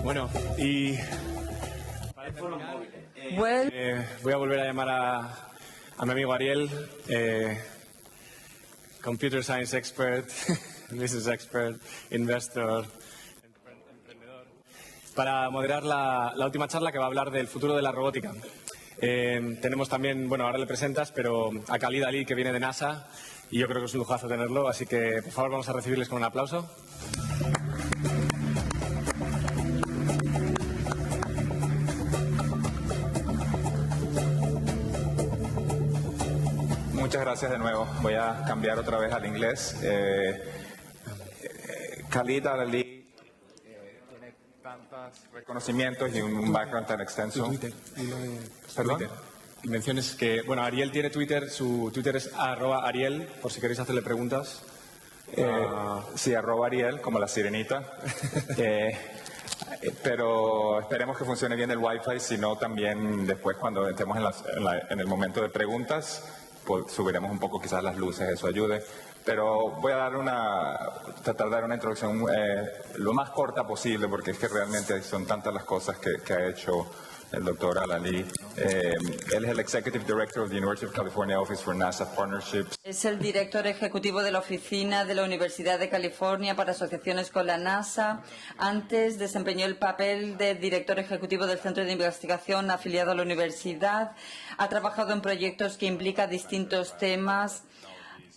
Bueno, y voy a volver a llamar a mi amigo Ariel, computer science expert, business expert, investor, emprendedor, para moderar la última charla que va a hablar del futuro de la robótica. Tenemos también, bueno, ahora le presentas, pero a Khalid Ali, que viene de NASA, y yo creo que es un lujazo tenerlo, así que por favor vamos a recibirles con un aplauso. Muchas gracias de nuevo. Voy a cambiar otra vez al inglés. Khalid Ali tiene tantos reconocimientos y un background tan extenso. Perdón. Menciones que, bueno, Ariel tiene Twitter, su Twitter es @Ariel, por si queréis hacerle preguntas. Sí, @Ariel, como la sirenita. Pero esperemos que funcione bien el Wi-Fi, si no también después cuando estemos en el momento de preguntas, pues subiremos un poco quizás las luces, eso ayude. Pero voy a tratar de dar una introducción lo más corta posible, porque es que realmente son tantas las cosas que ha hecho el doctor Al-Ali. Él es el Executive Director of the University of California Office for NASA Partnerships. Es el director ejecutivo de la oficina de la Universidad de California para asociaciones con la NASA. Antes desempeñó el papel de director ejecutivo del Centro de Investigación afiliado a la universidad. Ha trabajado en proyectos que implican distintos temas,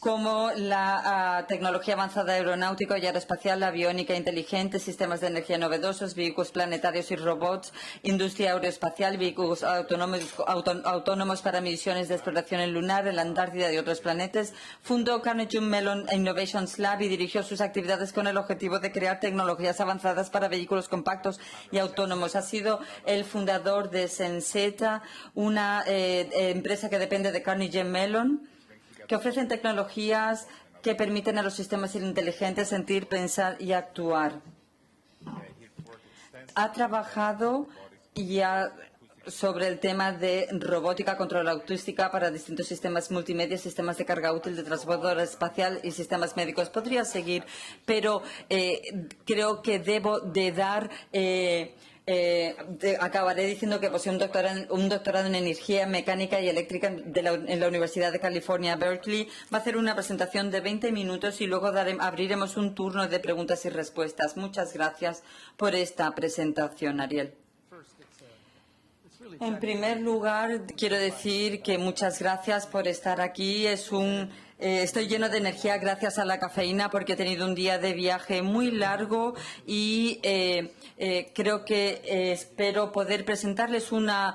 como la tecnología avanzada aeronáutica y aeroespacial, la aviónica inteligente, sistemas de energía novedosos, vehículos planetarios y robots, industria aeroespacial, vehículos autónomos para misiones de exploración en lunar, en la Antártida y otros planetas. Fundó Carnegie Mellon Innovations Lab y dirigió sus actividades con el objetivo de crear tecnologías avanzadas para vehículos compactos y autónomos. Ha sido el fundador de Senseta, una empresa que depende de Carnegie Mellon, que ofrecen tecnologías que permiten a los sistemas inteligentes sentir, pensar y actuar. Ha trabajado ya sobre el tema de robótica, control autística para distintos sistemas multimedia, sistemas de carga útil, de transbordador espacial y sistemas médicos. Podría seguir, pero creo que debo de dar... acabaré diciendo que posee un doctorado en energía mecánica y eléctrica en la Universidad de California, Berkeley. Va a hacer una presentación de 20 minutos y luego abriremos un turno de preguntas y respuestas. Muchas gracias por esta presentación, Ariel. En primer lugar, quiero decir que muchas gracias por estar aquí. Estoy lleno de energía gracias a la cafeína porque he tenido un día de viaje muy largo y creo que espero poder darles una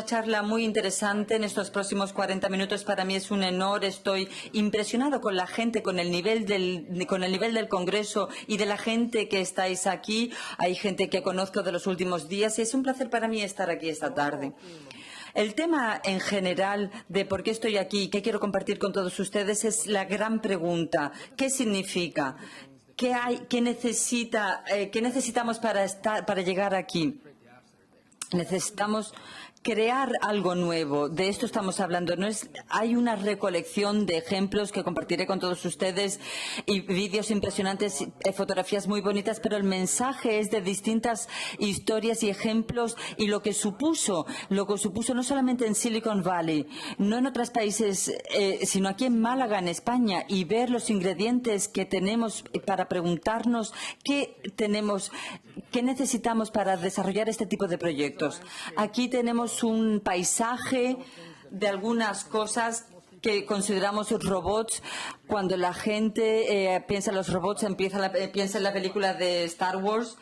charla muy interesante en estos próximos 40 minutos. Para mí es un honor. Estoy impresionado con la gente, con el nivel del Congreso y de la gente que estáis aquí. Hay gente que conozco de los últimos días y es un placer para mí estar aquí esta tarde. El tema en general de por qué estoy aquí y qué quiero compartir con todos ustedes es la gran pregunta. ¿Qué significa? ¿Qué necesitamos para llegar aquí? Necesitamos crear algo nuevo. De esto estamos hablando. Hay una recolección de ejemplos que compartiré con todos ustedes y vídeos impresionantes, fotografías muy bonitas, pero el mensaje es de distintas historias y ejemplos y lo que supuso no solamente en Silicon Valley, no en otros países, sino aquí en Málaga, en España, y ver los ingredientes que tenemos para preguntarnos qué necesitamos para desarrollar este tipo de proyectos. Aquí tenemos un paisaje de algunas cosas que consideramos robots. Cuando la gente piensa en los robots, piensa en la película de Star Wars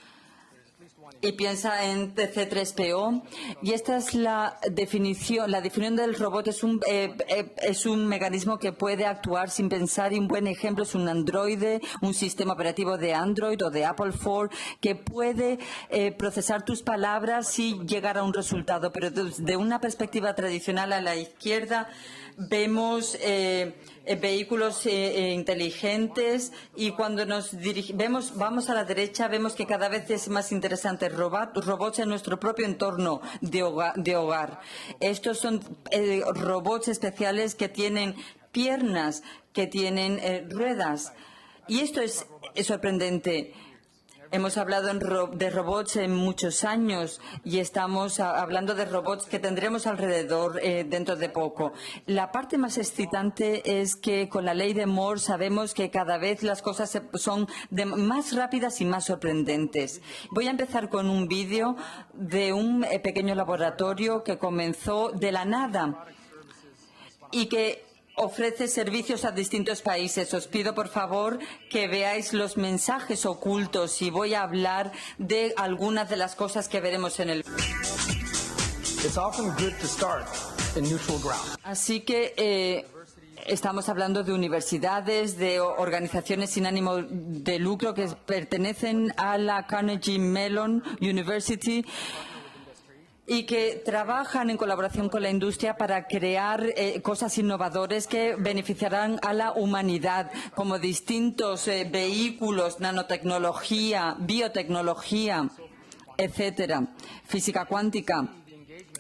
y piensa en C3PO. Y esta es la definición. La definición del robot es un mecanismo que puede actuar sin pensar, y un buen ejemplo es un androide, un sistema operativo de Android o de Apple IV que puede procesar tus palabras y llegar a un resultado. Pero desde una perspectiva tradicional, a la izquierda vemos vehículos inteligentes, y cuando vamos a la derecha vemos que cada vez es más interesante robots en nuestro propio entorno de hogar. Estos son robots especiales que tienen piernas, que tienen ruedas. Y esto es sorprendente. Hemos hablado de robots en muchos años y estamos hablando de robots que tendremos alrededor dentro de poco. La parte más excitante es que con la ley de Moore sabemos que cada vez las cosas son más rápidas y más sorprendentes. Voy a empezar con un vídeo de un pequeño laboratorio que comenzó de la nada y que ofrece servicios a distintos países. Os pido, por favor, que veáis los mensajes ocultos y voy a hablar de algunas de las cosas que veremos en el... Así que estamos hablando de universidades, de organizaciones sin ánimo de lucro que pertenecen a la Carnegie Mellon University y que trabajan en colaboración con la industria para crear cosas innovadoras que beneficiarán a la humanidad, como distintos vehículos, nanotecnología, biotecnología, etcétera, física cuántica.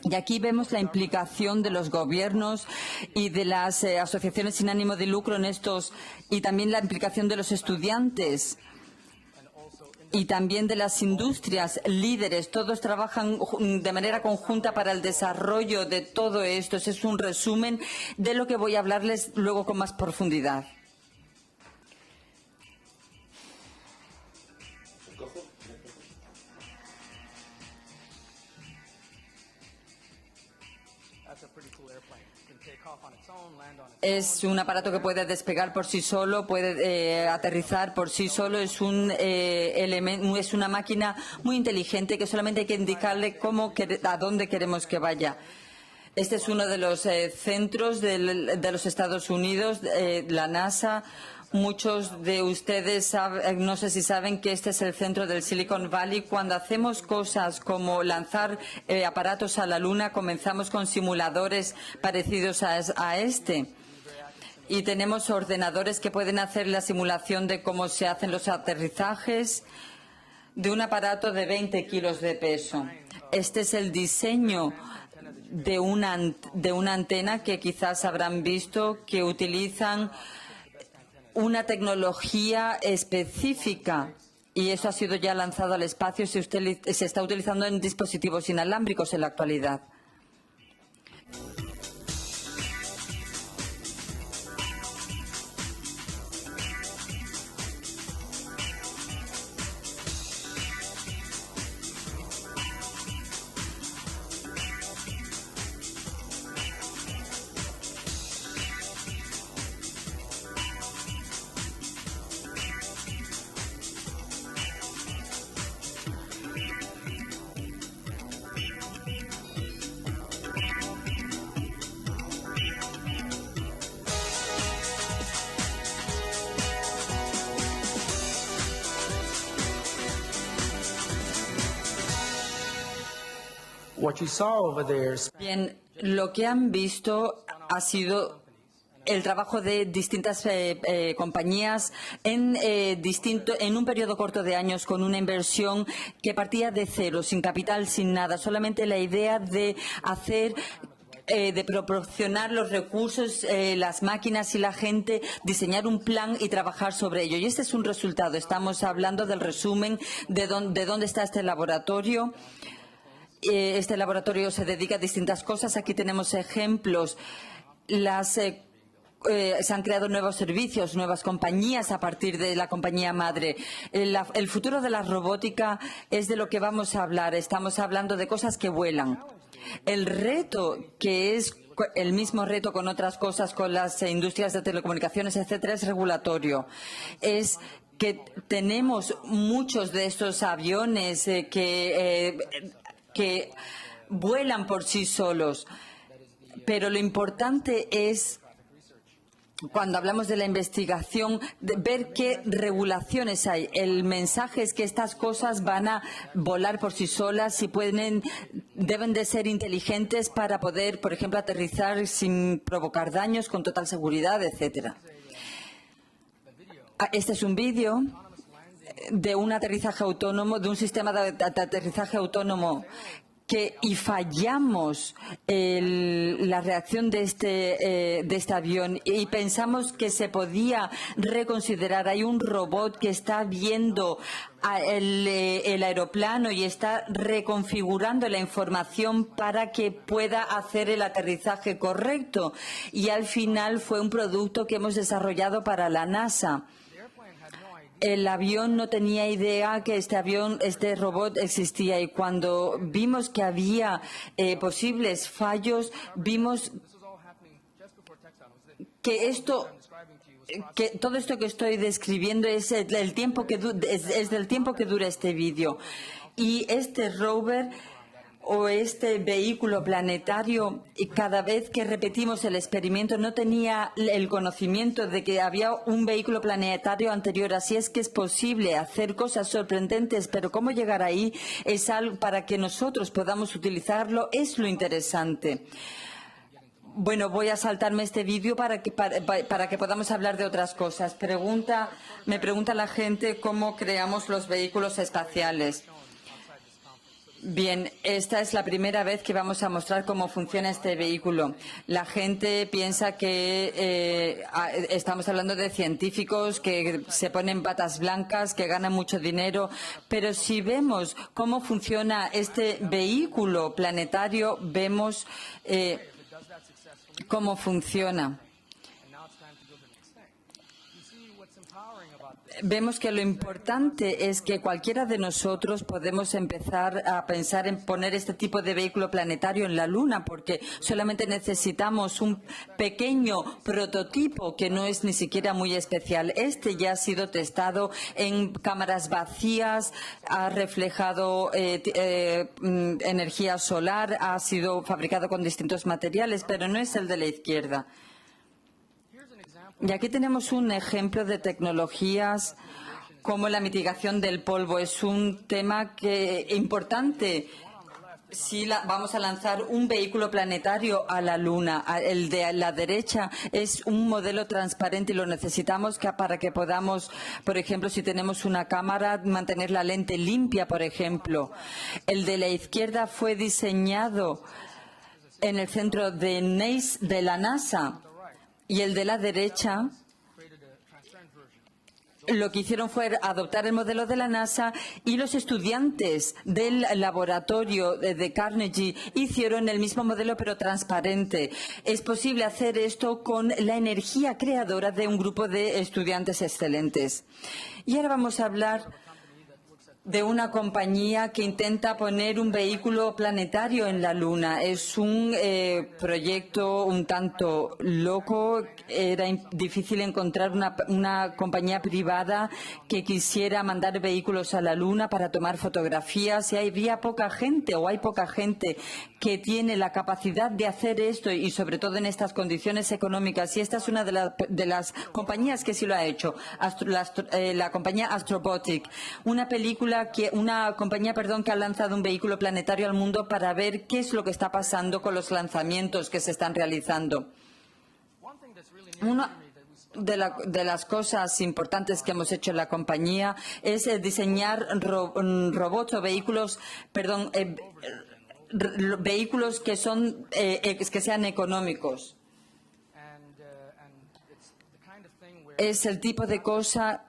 Y aquí vemos la implicación de los gobiernos y de las asociaciones sin ánimo de lucro en estos, y también la implicación de los estudiantes y también de las industrias líderes. Todos trabajan de manera conjunta para el desarrollo de todo esto. Ese es un resumen de lo que voy a hablarles luego con más profundidad. Es un aparato que puede despegar por sí solo, puede aterrizar por sí solo. Es es una máquina muy inteligente que solamente hay que indicarle a dónde queremos que vaya. Este es uno de los centros de los Estados Unidos, la NASA. Muchos de ustedes no sé si saben que este es el centro del Silicon Valley. Cuando hacemos cosas como lanzar aparatos a la Luna, comenzamos con simuladores parecidos a este. Y tenemos ordenadores que pueden hacer la simulación de cómo se hacen los aterrizajes de un aparato de 20 kilos de peso. Este es el diseño de una antena que quizás habrán visto, que utilizan una tecnología específica, y eso ha sido ya lanzado al espacio y se está utilizando en dispositivos inalámbricos en la actualidad. Bien, lo que han visto ha sido el trabajo de distintas compañías en un periodo corto de años, con una inversión que partía de cero, sin capital, sin nada, solamente la idea de proporcionar los recursos, las máquinas y la gente, diseñar un plan y trabajar sobre ello. Y este es un resultado. Estamos hablando del resumen de dónde está este laboratorio. Este laboratorio se dedica a distintas cosas. Aquí tenemos ejemplos. Se han creado nuevos servicios, nuevas compañías a partir de la compañía madre. El futuro de la robótica es de lo que vamos a hablar. Estamos hablando de cosas que vuelan. El reto, que es el mismo reto con otras cosas, con las industrias de telecomunicaciones, etcétera, es regulatorio. Es que tenemos muchos de estos aviones que vuelan por sí solos. Pero lo importante es, cuando hablamos de la investigación, ver qué regulaciones hay. El mensaje es que estas cosas van a volar por sí solas y deben de ser inteligentes para poder, por ejemplo, aterrizar sin provocar daños, con total seguridad, etcétera. Este es un vídeo de un aterrizaje autónomo, de un sistema de aterrizaje autónomo y fallamos la reacción de este avión y pensamos que se podía reconsiderar. Hay un robot que está viendo el aeroplano y está reconfigurando la información para que pueda hacer el aterrizaje correcto. Y al final fue un producto que hemos desarrollado para la NASA. El avión no tenía idea que este robot existía, y cuando vimos que había posibles fallos, vimos que todo esto que estoy describiendo es del tiempo que dura este vídeo. Y este rover o este vehículo planetario, y cada vez que repetimos el experimento, no tenía el conocimiento de que había un vehículo planetario anterior. Así es que es posible hacer cosas sorprendentes, pero cómo llegar ahí es algo para que nosotros podamos utilizarlo, es lo interesante. Bueno, voy a saltarme este vídeo para que podamos hablar de otras cosas. Me pregunta la gente cómo creamos los vehículos espaciales. Bien, esta es la primera vez que vamos a mostrar cómo funciona este vehículo. La gente piensa que estamos hablando de científicos que se ponen batas blancas, que ganan mucho dinero, pero si vemos cómo funciona este vehículo planetario, vemos cómo funciona. Vemos que lo importante es que cualquiera de nosotros podemos empezar a pensar en poner este tipo de vehículo planetario en la Luna, porque solamente necesitamos un pequeño prototipo que no es ni siquiera muy especial. Este ya ha sido testado en cámaras vacías, ha reflejado energía solar, ha sido fabricado con distintos materiales, pero no es el de la izquierda. Y aquí tenemos un ejemplo de tecnologías como la mitigación del polvo. Es un tema importante si vamos a lanzar un vehículo planetario a la Luna. El de la derecha es un modelo transparente y lo necesitamos para que podamos, por ejemplo, si tenemos una cámara, mantener la lente limpia, por ejemplo. El de la izquierda fue diseñado en el centro de la NASA. Y el de la derecha, lo que hicieron fue adoptar el modelo de la NASA, y los estudiantes del laboratorio de Carnegie hicieron el mismo modelo pero transparente. Es posible hacer esto con la energía creadora de un grupo de estudiantes excelentes. Y ahora vamos a hablar de una compañía que intenta poner un vehículo planetario en la Luna. Es un proyecto un tanto loco. Era difícil encontrar una compañía privada que quisiera mandar vehículos a la Luna para tomar fotografías. Y había poca gente, o hay poca gente, que tiene la capacidad de hacer esto, y sobre todo en estas condiciones económicas. Y esta es una de las compañías que sí lo ha hecho, la compañía Astrobotic, una compañía que ha lanzado un vehículo planetario al mundo para ver qué es lo que está pasando con los lanzamientos que se están realizando. Una de las cosas importantes que hemos hecho en la compañía es diseñar robots o vehículos que sean económicos. Es el tipo de cosa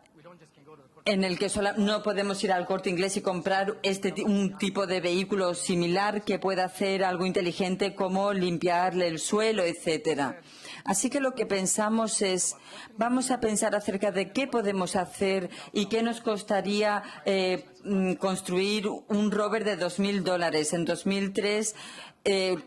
en el que no podemos ir al Corte Inglés y comprar un tipo de vehículo similar que pueda hacer algo inteligente como limpiarle el suelo, etcétera. Así que lo que pensamos es, vamos a pensar acerca de qué podemos hacer y qué nos costaría construir un rover de $2.000. En 2003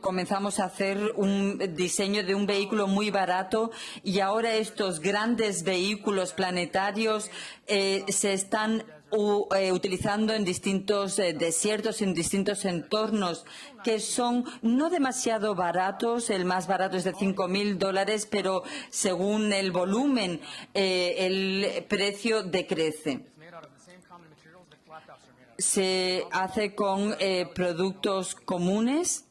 comenzamos a hacer un diseño de un vehículo muy barato, y ahora estos grandes vehículos planetarios se están utilizando en distintos desiertos, en distintos entornos que son no demasiado baratos. El más barato es de $5.000, pero según el volumen el precio decrece. Se hace con productos comunes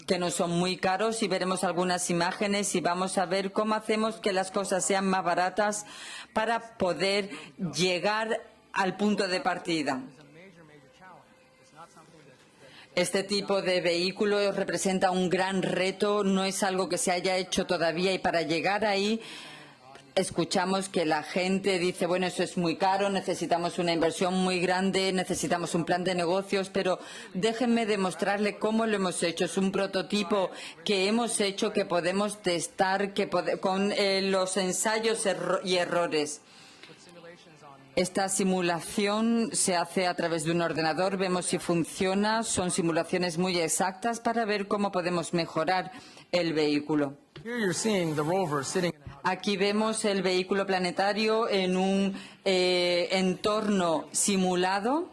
que no son muy caros, y veremos algunas imágenes y vamos a ver cómo hacemos que las cosas sean más baratas para poder llegar al punto de partida. Este tipo de vehículo representa un gran reto, no es algo que se haya hecho todavía y para llegar ahí escuchamos que la gente dice, bueno, eso es muy caro, necesitamos una inversión muy grande, necesitamos un plan de negocios, pero déjenme demostrarle cómo lo hemos hecho. Es un prototipo que hemos hecho, que podemos testar con los ensayos y errores. Esta simulación se hace a través de un ordenador, vemos si funciona, son simulaciones muy exactas para ver cómo podemos mejorar el vehículo. Aquí vemos el vehículo planetario en un entorno simulado.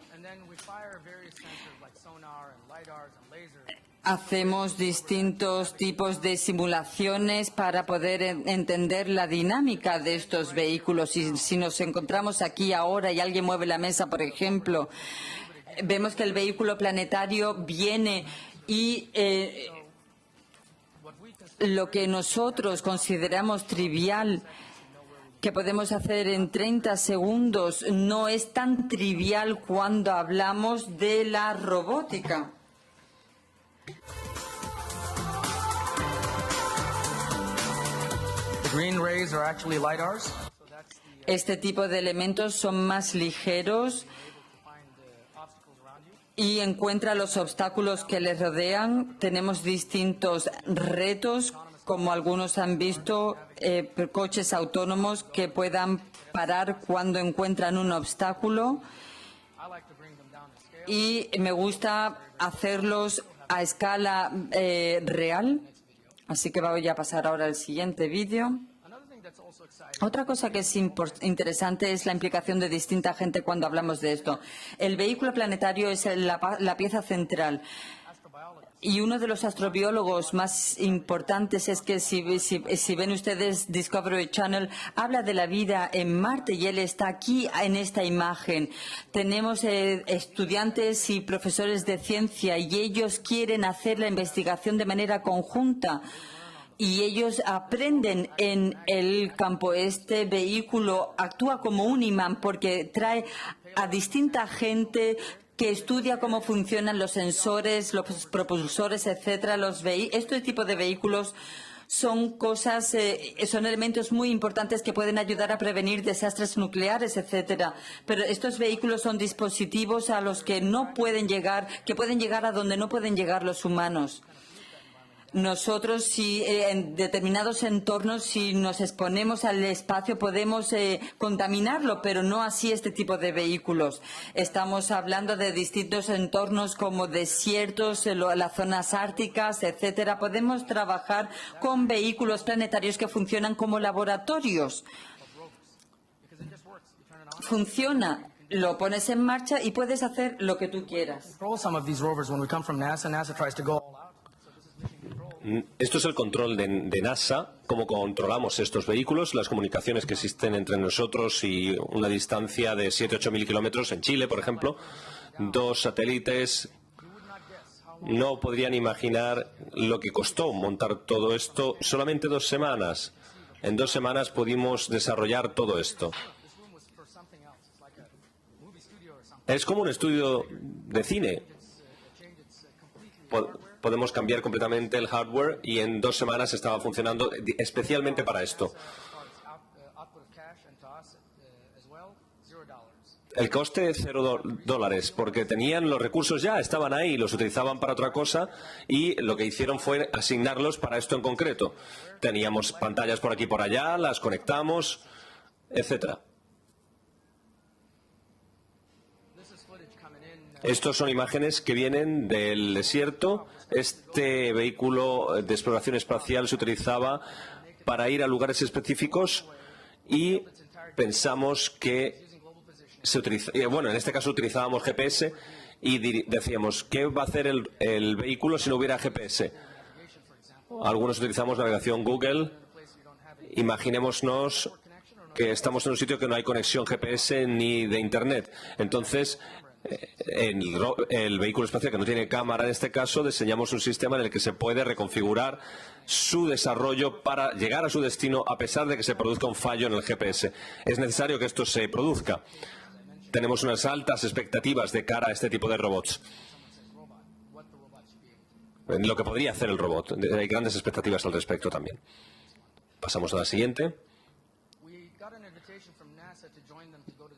Hacemos distintos tipos de simulaciones para poder entender la dinámica de estos vehículos. Si nos encontramos aquí ahora y alguien mueve la mesa, por ejemplo, vemos que el vehículo planetario viene y lo que nosotros consideramos trivial que podemos hacer en 30 segundos no es tan trivial cuando hablamos de la robótica. Este tipo de elementos son más ligeros y encuentra los obstáculos que les rodean. Tenemos distintos retos, como algunos han visto, coches autónomos que puedan parar cuando encuentran un obstáculo. Y me gusta hacerlos a escala real. Así que voy a pasar ahora al siguiente vídeo. Otra cosa que es interesante es la implicación de distinta gente cuando hablamos de esto. El vehículo planetario es la pieza central. Y uno de los astrobiólogos más importantes es que si ven ustedes Discovery Channel, habla de la vida en Marte y él está aquí en esta imagen. Tenemos estudiantes y profesores de ciencia y ellos quieren hacer la investigación de manera conjunta. Y ellos aprenden en el campo. Este vehículo actúa como un imán porque trae a distinta gente que estudia cómo funcionan los sensores, los propulsores, etcétera. Este tipo de vehículos son son elementos muy importantes que pueden ayudar a prevenir desastres nucleares, etcétera. Pero estos vehículos son dispositivos a los que no pueden llegar, que pueden llegar a donde no pueden llegar los humanos. Nosotros, en determinados entornos, si nos exponemos al espacio, podemos contaminarlo, pero no así este tipo de vehículos. Estamos hablando de distintos entornos como desiertos, las zonas árticas, etcétera. Podemos trabajar con vehículos planetarios que funcionan como laboratorios. Funciona. Lo pones en marcha y puedes hacer lo que tú quieras. Esto es el control de NASA, cómo controlamos estos vehículos, las comunicaciones que existen entre nosotros y una distancia de 7-8 mil kilómetros en Chile, por ejemplo. 2 satélites. No podrían imaginar lo que costó montar todo esto. Solamente 2 semanas. En 2 semanas pudimos desarrollar todo esto. Es como un estudio de cine. Podemos cambiar completamente el hardware y en 2 semanas estaba funcionando especialmente para esto. El coste $0 porque tenían los recursos ya, estaban ahí, los utilizaban para otra cosa y lo que hicieron fue asignarlos para esto en concreto. Teníamos pantallas por aquí y por allá, las conectamos, etcétera. Estos son imágenes que vienen del desierto. Este vehículo de exploración espacial se utilizaba para ir a lugares específicos y pensamos que en este caso utilizábamos GPS y decíamos, ¿qué va a hacer el vehículo si no hubiera GPS? Algunos utilizamos navegación Google. Imaginémonos que estamos en un sitio que no hay conexión GPS ni de Internet. Entonces, en el vehículo espacial que no tiene cámara, en este caso, diseñamos un sistema en el que se puede reconfigurar su desarrollo para llegar a su destino a pesar de que se produzca un fallo en el GPS. Es necesario que esto se produzca. Tenemos unas altas expectativas de cara a este tipo de robots. en lo que podría hacer el robot. Hay grandes expectativas al respecto también. Pasamos a la siguiente.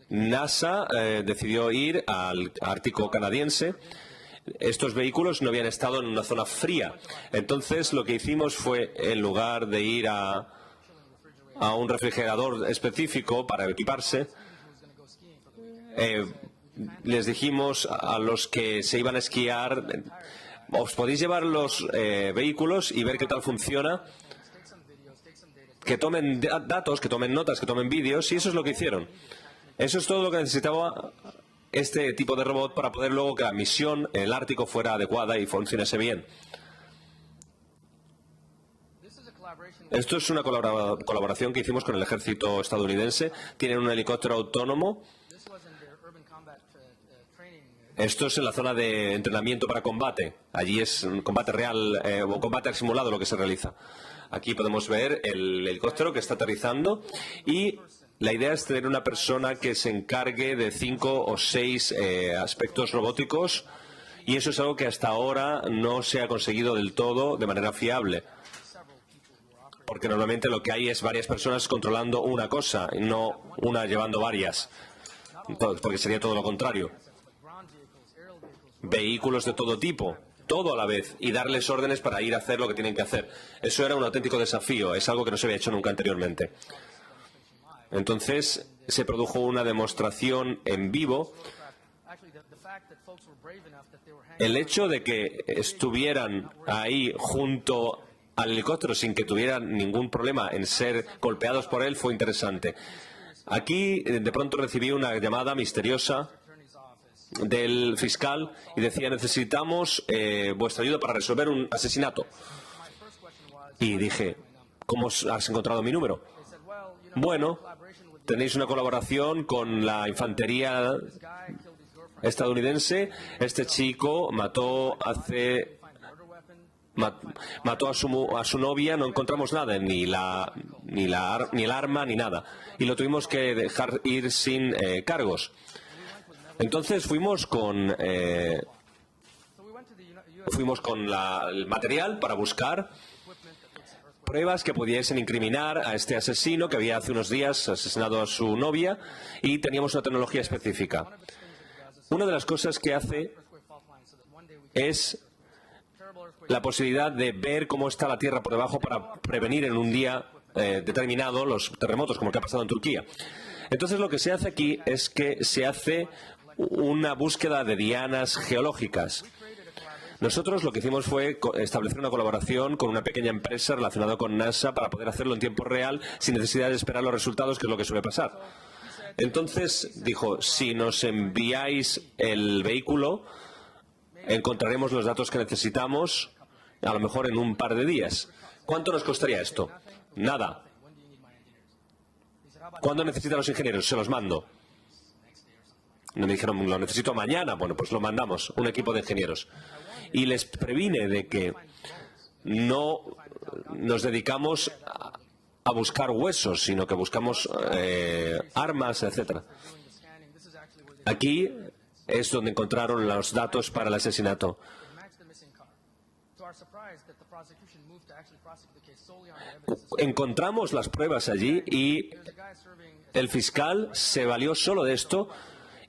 NASA decidió ir al Ártico canadiense. Estos vehículos no habían estado en una zona fría. Entonces lo que hicimos fue, en lugar de ir a un refrigerador específico para equiparse, les dijimos a los que se iban a esquiar: os podéis llevar los vehículos y ver qué tal funciona, que tomen datos, que tomen notas, que tomen vídeos, y eso es lo que hicieron. Eso es todo lo que necesitaba este tipo de robot para poder luego que la misión en el Ártico fuera adecuada y funcionase bien. Esto es una colaboración que hicimos con el ejército estadounidense. Tienen un helicóptero autónomo. Esto es en la zona de entrenamiento para combate. Allí es un combate real o combate simulado lo que se realiza. Aquí podemos ver el helicóptero que está aterrizando y la idea es tener una persona que se encargue de 5 o 6 aspectos robóticos, y eso es algo que hasta ahora no se ha conseguido del todo de manera fiable. Porque normalmente lo que hay es varias personas controlando una cosa, y no una llevando varias. Porque sería todo lo contrario. Vehículos de todo tipo, todo a la vez, y darles órdenes para ir a hacer lo que tienen que hacer. Eso era un auténtico desafío, es algo que no se había hecho nunca anteriormente. Entonces se produjo una demostración en vivo. El hecho de que estuvieran ahí junto al helicóptero sin que tuvieran ningún problema en ser golpeados por él fue interesante. Aquí de pronto recibí una llamada misteriosa del fiscal y decía: necesitamos vuestra ayuda para resolver un asesinato. Y dije: ¿cómo has encontrado mi número? Bueno, tenéis una colaboración con la infantería estadounidense. Este chico mató a su novia, no encontramos nada, ni el arma, ni nada. Y lo tuvimos que dejar ir sin cargos. Entonces fuimos con el material para buscar pruebas que pudiesen incriminar a este asesino que había hace unos días asesinado a su novia, y teníamos una tecnología específica. Una de las cosas que hace es la posibilidad de ver cómo está la tierra por debajo para prevenir en un día determinado los terremotos, como el que ha pasado en Turquía. Entonces lo que se hace aquí es que se hace una búsqueda de dianas geológicas. Nosotros lo que hicimos fue establecer una colaboración con una pequeña empresa relacionada con NASA para poder hacerlo en tiempo real sin necesidad de esperar los resultados, que es lo que suele pasar. Entonces dijo: si nos enviáis el vehículo, encontraremos los datos que necesitamos, a lo mejor en un par de días. ¿Cuánto nos costaría esto? Nada. ¿Cuándo necesitan los ingenieros? Se los mando. Me dijeron: lo necesito mañana. Bueno, pues lo mandamos, un equipo de ingenieros. Y les previne de que no nos dedicamos a buscar huesos, sino que buscamos armas, etcétera. Aquí es donde encontraron los datos para el asesinato. Encontramos las pruebas allí y el fiscal se valió solo de esto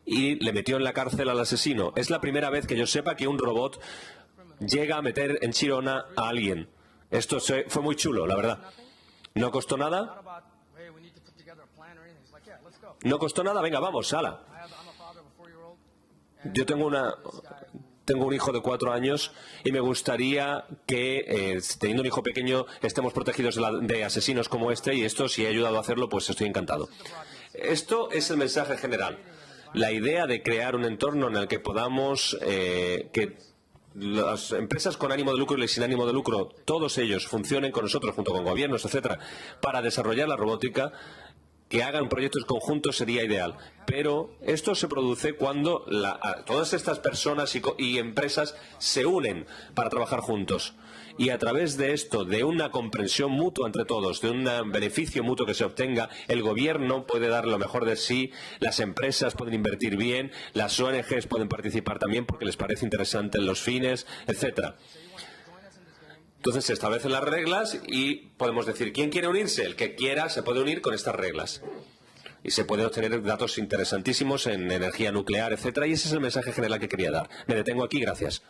y le metió en la cárcel al asesino. Es la primera vez que yo sepa que un robot llega a meter en chirona a alguien. Esto fue muy chulo, la verdad. No costó nada. No costó nada, venga, vamos, hala. Yo tengo un hijo de 4 años y me gustaría que, teniendo un hijo pequeño, estemos protegidos de asesinos como este, y esto, si he ayudado a hacerlo, pues estoy encantado. Esto es el mensaje general. La idea de crear un entorno en el que podamos, que las empresas con ánimo de lucro y sin ánimo de lucro, todos ellos funcionen con nosotros, junto con gobiernos, etcétera, para desarrollar la robótica, que hagan proyectos conjuntos sería ideal. Pero esto se produce cuando todas estas personas y empresas se unen para trabajar juntos. Y a través de esto, de una comprensión mutua entre todos, de un beneficio mutuo que se obtenga, el gobierno puede dar lo mejor de sí, las empresas pueden invertir bien, las ONGs pueden participar también porque les parece interesante los fines, etcétera. Entonces se establecen las reglas y podemos decir, ¿quién quiere unirse? El que quiera se puede unir con estas reglas. Y se pueden obtener datos interesantísimos en energía nuclear, etcétera. Y ese es el mensaje general que quería dar. Me detengo aquí, gracias.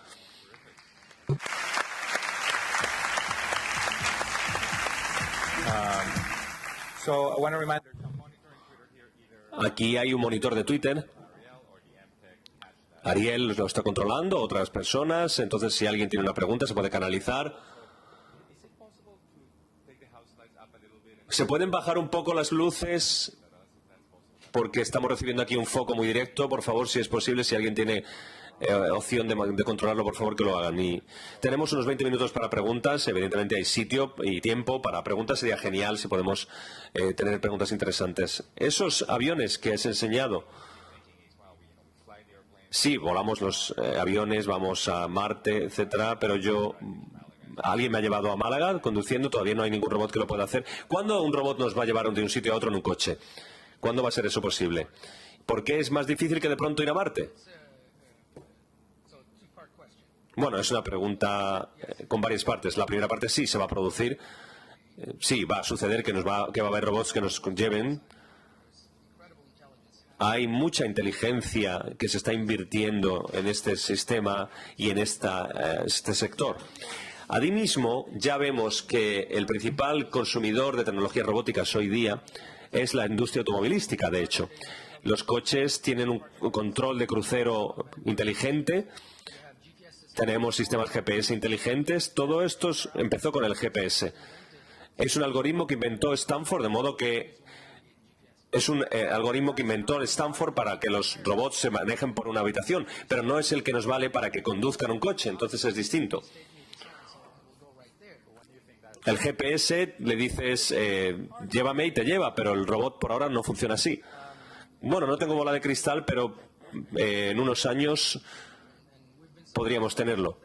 Aquí hay un monitor de Twitter. Ariel lo está controlando, otras personas. Entonces, si alguien tiene una pregunta, se puede canalizar. ¿Se pueden bajar un poco las luces? Porque estamos recibiendo aquí un foco muy directo. Por favor, si es posible, si alguien tiene opción de controlarlo, por favor, que lo hagan. Y tenemos unos 20 minutos para preguntas. Evidentemente hay sitio y tiempo para preguntas. Sería genial si podemos tener preguntas interesantes. Esos aviones que has enseñado, sí, volamos los aviones, vamos a Marte, etcétera, pero alguien me ha llevado a Málaga conduciendo, todavía no hay ningún robot que lo pueda hacer. ¿Cuándo un robot nos va a llevar de un sitio a otro en un coche? ¿Cuándo va a ser eso posible? ¿Por qué es más difícil que de pronto ir a Marte? Bueno, es una pregunta con varias partes. La primera parte, sí, se va a producir. Sí, va a suceder que va a haber robots que nos lleven. Hay mucha inteligencia que se está invirtiendo en este sistema y en este sector. Asimismo, ya vemos que el principal consumidor de tecnologías robóticas hoy día es la industria automovilística, de hecho. Los coches tienen un control de crucero inteligente, tenemos sistemas GPS inteligentes, todo esto empezó con el GPS. Es un algoritmo que inventó Stanford, de modo que es un algoritmo que inventó Stanford para que los robots se manejen por una habitación, pero no es el que nos vale para que conduzcan un coche, entonces es distinto. El GPS le dices, llévame y te lleva, pero el robot por ahora no funciona así. Bueno, no tengo bola de cristal, pero en unos años podríamos tenerlo.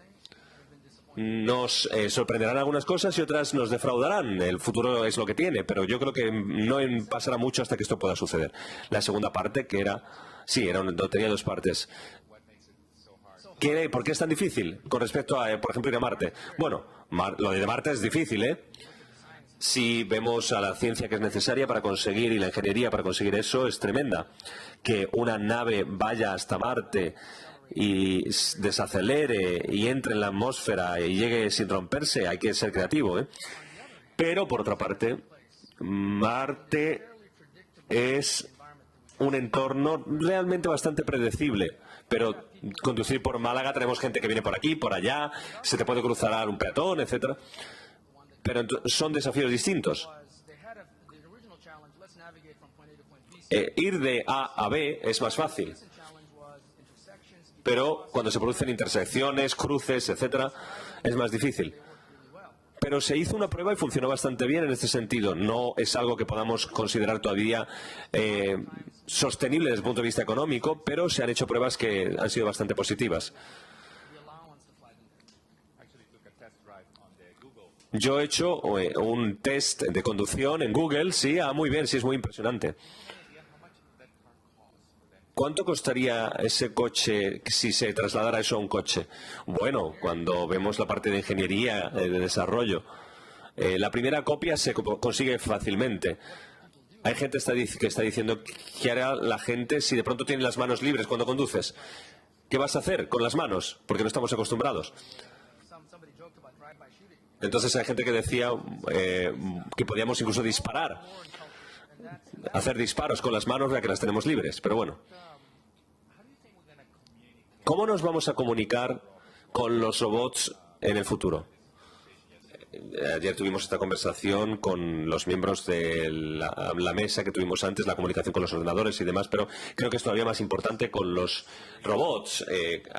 Nos sorprenderán algunas cosas y otras nos defraudarán. El futuro es lo que tiene, pero yo creo que no pasará mucho hasta que esto pueda suceder. La segunda parte, que era... Sí, tenía dos partes. ¿Por qué es tan difícil con respecto a, por ejemplo, ir a Marte? Bueno, lo de Marte es difícil, ¿eh? Si vemos a la ciencia que es necesaria para conseguir y la ingeniería para conseguir eso es tremenda. Que una nave vaya hasta Marte y desacelere y entre en la atmósfera y llegue sin romperse, hay que ser creativo, ¿eh? Pero, por otra parte, Marte es un entorno realmente bastante predecible. Pero conducir por Málaga tenemos gente que viene por aquí, por allá, se te puede cruzar un peatón, etcétera. Pero son desafíos distintos. Ir de A a B es más fácil. Pero cuando se producen intersecciones, cruces, etcétera, es más difícil. Pero se hizo una prueba y funcionó bastante bien en este sentido. No es algo que podamos considerar todavía sostenible desde el punto de vista económico, pero se han hecho pruebas que han sido bastante positivas. Yo he hecho un test de conducción en Google, sí, muy bien, sí, es muy impresionante. ¿Cuánto costaría ese coche si se trasladara eso a un coche? Bueno, cuando vemos la parte de ingeniería, de desarrollo, la primera copia se consigue fácilmente. Hay gente que está diciendo, ¿qué hará la gente si de pronto tiene las manos libres cuando conduces? ¿Qué vas a hacer con las manos? Porque no estamos acostumbrados. Entonces hay gente que decía que podíamos incluso disparar, hacer disparos con las manos ya que las tenemos libres, pero bueno. ¿Cómo nos vamos a comunicar con los robots en el futuro? Ayer tuvimos esta conversación con los miembros de la mesa que tuvimos antes, la comunicación con los ordenadores y demás, pero creo que es todavía más importante con los robots.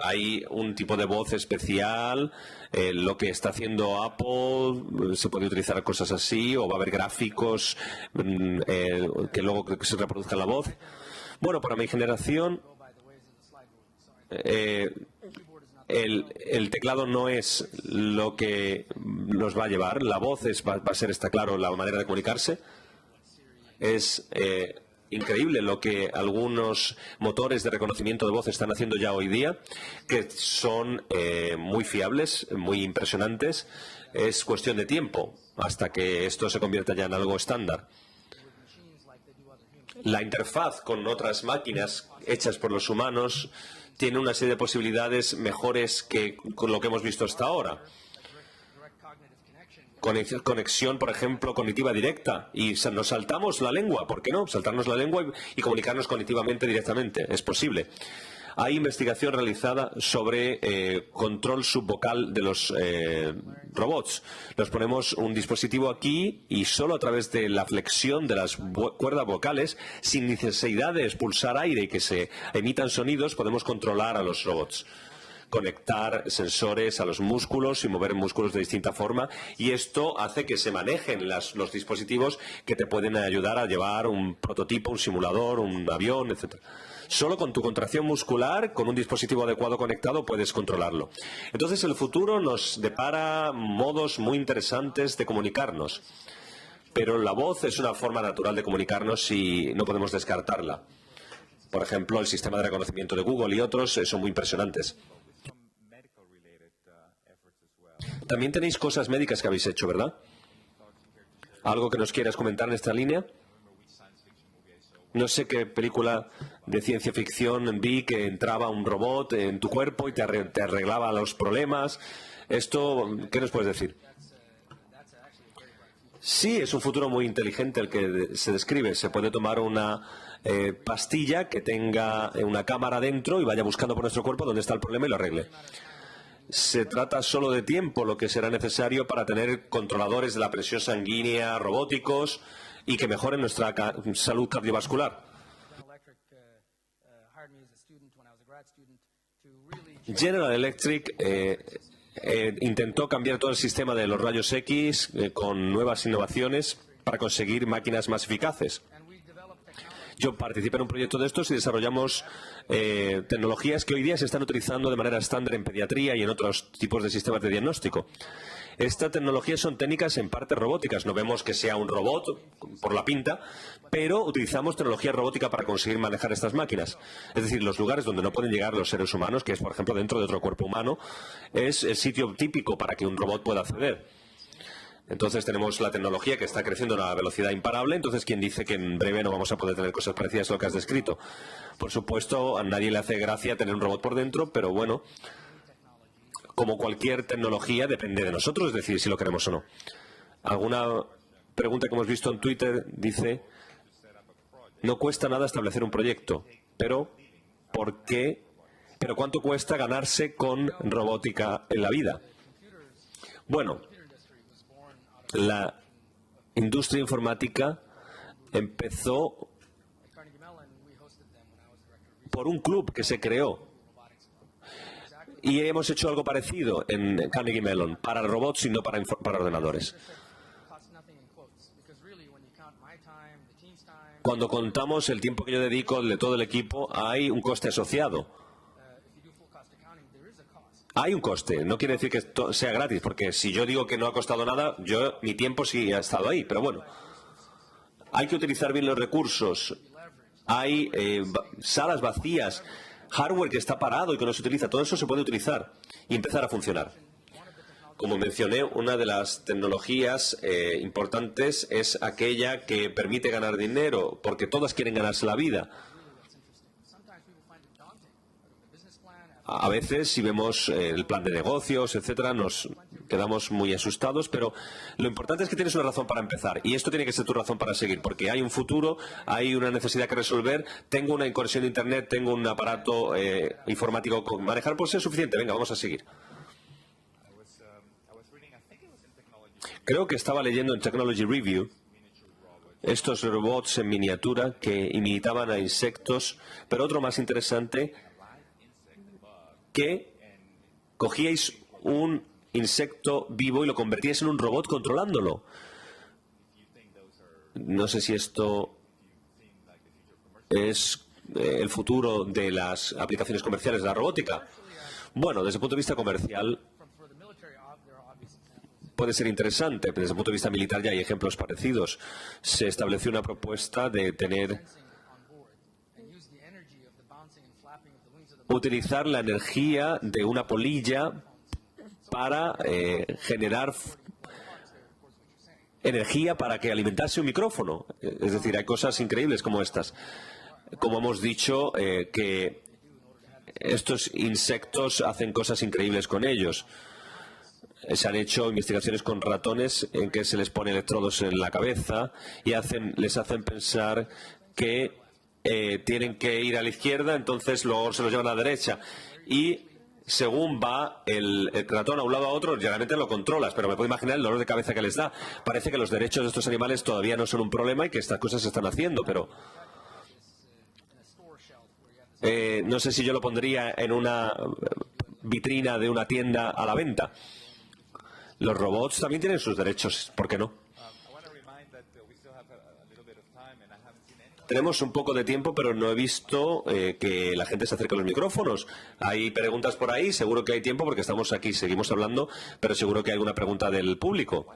Hay un tipo de voz especial, lo que está haciendo Apple, se puede utilizar cosas así, o va a haber gráficos que luego se reproduzca la voz. Bueno, para mi generación... El teclado no es lo que nos va a llevar, la voz va a ser, está claro, la manera de comunicarse. Es increíble lo que algunos motores de reconocimiento de voz están haciendo ya hoy día, que son muy fiables, muy impresionantes. Es cuestión de tiempo hasta que esto se convierta ya en algo estándar. La interfaz con otras máquinas hechas por los humanos tiene una serie de posibilidades mejores que con lo que hemos visto hasta ahora. Conexión, por ejemplo, cognitiva directa. Y nos saltamos la lengua. ¿Por qué no? Saltarnos la lengua y comunicarnos cognitivamente directamente. Es posible. Hay investigación realizada sobre control subvocal de los robots. Nos ponemos un dispositivo aquí y solo a través de la flexión de las cuerdas vocales, sin necesidad de expulsar aire y que se emitan sonidos, podemos controlar a los robots. Conectar sensores a los músculos y mover músculos de distinta forma, y esto hace que se manejen los dispositivos que te pueden ayudar a llevar un prototipo, un simulador, un avión, etc. Solo con tu contracción muscular, con un dispositivo adecuado conectado, puedes controlarlo. Entonces el futuro nos depara modos muy interesantes de comunicarnos, pero la voz es una forma natural de comunicarnos y no podemos descartarla. Por ejemplo, el sistema de reconocimiento de Google y otros son muy impresionantes. También tenéis cosas médicas que habéis hecho, ¿verdad? ¿Algo que nos quieras comentar en esta línea? No sé qué película de ciencia ficción vi que entraba un robot en tu cuerpo y te arreglaba los problemas. Esto, ¿qué nos puedes decir? Sí, es un futuro muy inteligente el que se describe. Se puede tomar una pastilla que tenga una cámara dentro y vaya buscando por nuestro cuerpo dónde está el problema y lo arregle. Se trata solo de tiempo lo que será necesario para tener controladores de la presión sanguínea robóticos y que mejoren nuestra salud cardiovascular. General Electric intentó cambiar todo el sistema de los rayos X con nuevas innovaciones para conseguir máquinas más eficaces. Yo participé en un proyecto de estos y desarrollamos tecnologías que hoy día se están utilizando de manera estándar en pediatría y en otros tipos de sistemas de diagnóstico. Estas tecnologías son técnicas en parte robóticas. No vemos que sea un robot por la pinta, pero utilizamos tecnología robótica para conseguir manejar estas máquinas. Es decir, los lugares donde no pueden llegar los seres humanos, que es, por ejemplo, dentro de otro cuerpo humano, es el sitio típico para que un robot pueda acceder. Entonces tenemos la tecnología que está creciendo a una velocidad imparable. Entonces, ¿quién dice que en breve no vamos a poder tener cosas parecidas a lo que has descrito? Por supuesto, a nadie le hace gracia tener un robot por dentro, pero bueno, como cualquier tecnología, depende de nosotros, es decir, si lo queremos o no. Alguna pregunta que hemos visto en Twitter dice, no cuesta nada establecer un proyecto, pero ¿por qué? ¿Pero cuánto cuesta ganarse con robótica en la vida? Bueno, la industria informática empezó por un club que se creó y hemos hecho algo parecido en Carnegie Mellon para robots y no para ordenadores. Cuando contamos el tiempo que yo dedico de todo el equipo, hay un coste asociado. Hay un coste, no quiere decir que sea gratis, porque si yo digo que no ha costado nada, mi tiempo sí ha estado ahí, pero bueno. Hay que utilizar bien los recursos. Hay salas vacías, hardware que está parado y que no se utiliza. Todo eso se puede utilizar y empezar a funcionar. Como mencioné, una de las tecnologías importantes es aquella que permite ganar dinero, porque todas quieren ganarse la vida. A veces, si vemos el plan de negocios, etcétera, nos quedamos muy asustados, pero lo importante es que tienes una razón para empezar, y esto tiene que ser tu razón para seguir, porque hay un futuro, hay una necesidad que resolver, tengo una conexión de Internet, tengo un aparato informático que manejar, pues es suficiente, venga, vamos a seguir. Creo que estaba leyendo en Technology Review estos robots en miniatura que imitaban a insectos, pero otro más interesante, que cogíais un insecto vivo y lo convertíais en un robot controlándolo. No sé si esto es el futuro de las aplicaciones comerciales de la robótica. Bueno, desde el punto de vista comercial puede ser interesante, pero desde el punto de vista militar ya hay ejemplos parecidos. Se estableció una propuesta de tener utilizar la energía de una polilla para generar energía para que alimentase un micrófono. Es decir, hay cosas increíbles como estas. Como hemos dicho, que estos insectos hacen cosas increíbles con ellos. Se han hecho investigaciones con ratones en que se les pone electrodos en la cabeza y les hacen pensar que tienen que ir a la izquierda, entonces luego se los llevan a la derecha. Y según va el ratón a un lado a otro, generalmente lo controlas, pero me puedo imaginar el dolor de cabeza que les da. Parece que los derechos de estos animales todavía no son un problema y que estas cosas se están haciendo, pero no sé si yo lo pondría en una vitrina de una tienda a la venta. Los robots también tienen sus derechos, ¿por qué no? Tenemos un poco de tiempo, pero no he visto que la gente se acerque a los micrófonos. Hay preguntas por ahí, seguro que hay tiempo porque estamos aquí, seguimos hablando, pero seguro que hay alguna pregunta del público.